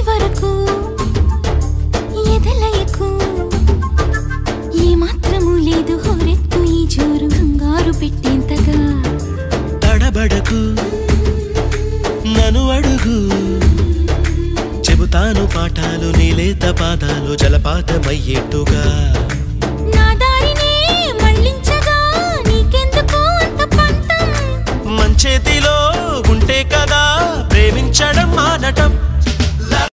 వరకు ఎదలయకు ఏ మాత్రము లేదు హోరెత్తు ఈ జోరు కంగారు పెట్టేంతగా తడబడకు నన్ను అడుగు చెబుతాను పాఠాలు నీలేత పాదాలు జలపాతమయ్యేట్టుగా నా దారినే మళ్ళించగా నీకెందుకు అంత పంతం మంచేతిలో ఉంటే కదా ప్రేమించడం మానటం